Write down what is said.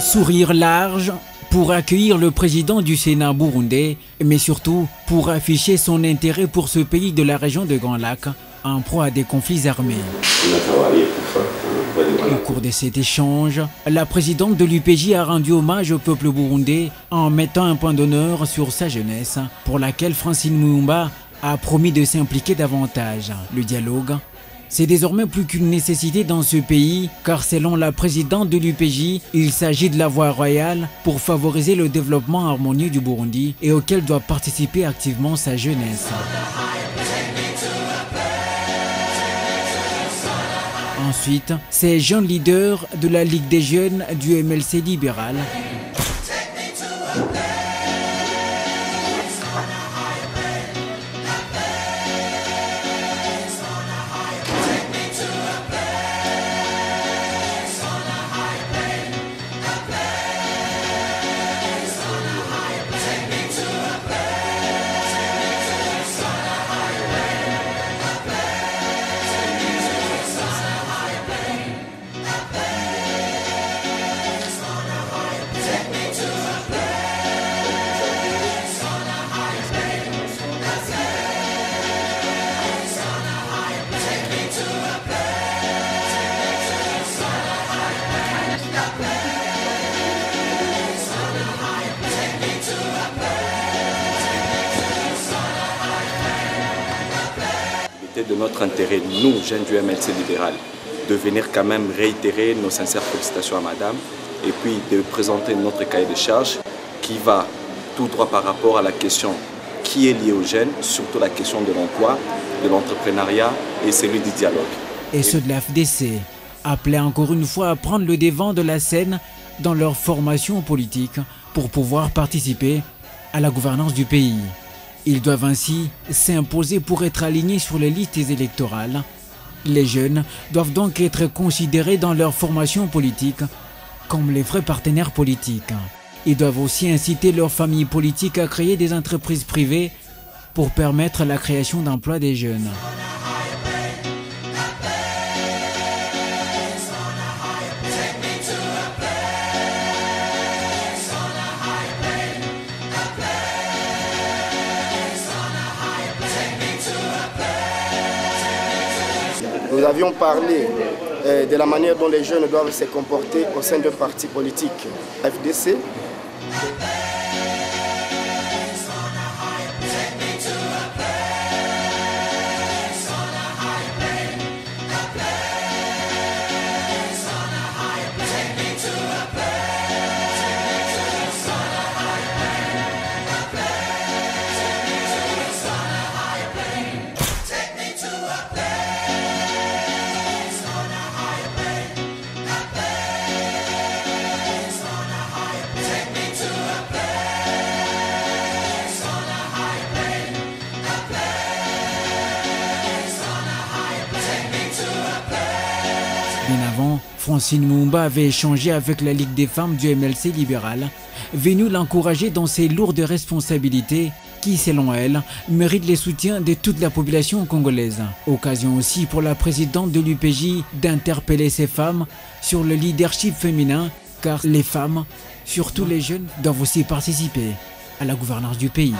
Sourire large pour accueillir le président du Sénat burundais, mais surtout pour afficher son intérêt pour ce pays de la région de Grand Lac, en proie à des conflits armés. Au cours de cet échange, la présidente de l'UPJ a rendu hommage au peuple burundais en mettant un point d'honneur sur sa jeunesse, pour laquelle Francine Muyumba a promis de s'impliquer davantage. Le dialogue, c'est désormais plus qu'une nécessité dans ce pays, car selon la présidente de l'UPJ, il s'agit de la voie royale pour favoriser le développement harmonieux du Burundi et auquel doit participer activement sa jeunesse. Ensuite, ces jeunes leaders de la Ligue des jeunes du MLC libéral de notre intérêt, nous, jeunes du MLC libéral, de venir quand même réitérer nos sincères félicitations à madame et puis de présenter notre cahier de charges qui va tout droit par rapport à la question qui est liée aux jeunes, surtout la question de l'emploi, de l'entrepreneuriat et celui du dialogue. Et ceux de la FDC, appelés encore une fois à prendre le devant de la scène dans leur formation politique pour pouvoir participer à la gouvernance du pays. Ils doivent ainsi s'imposer pour être alignés sur les listes électorales. Les jeunes doivent donc être considérés dans leur formation politique comme les vrais partenaires politiques. Ils doivent aussi inciter leurs familles politiques à créer des entreprises privées pour permettre la création d'emplois des jeunes. Nous avions parlé de la manière dont les jeunes doivent se comporter au sein d'un parti politique, FDC. Bien avant, Francine Muyumba avait échangé avec la Ligue des femmes du MLC libéral, venue l'encourager dans ses lourdes responsabilités qui, selon elle, méritent les soutiens de toute la population congolaise. Occasion aussi pour la présidente de l'UPJ d'interpeller ces femmes sur le leadership féminin, car les femmes, surtout les jeunes, doivent aussi participer à la gouvernance du pays.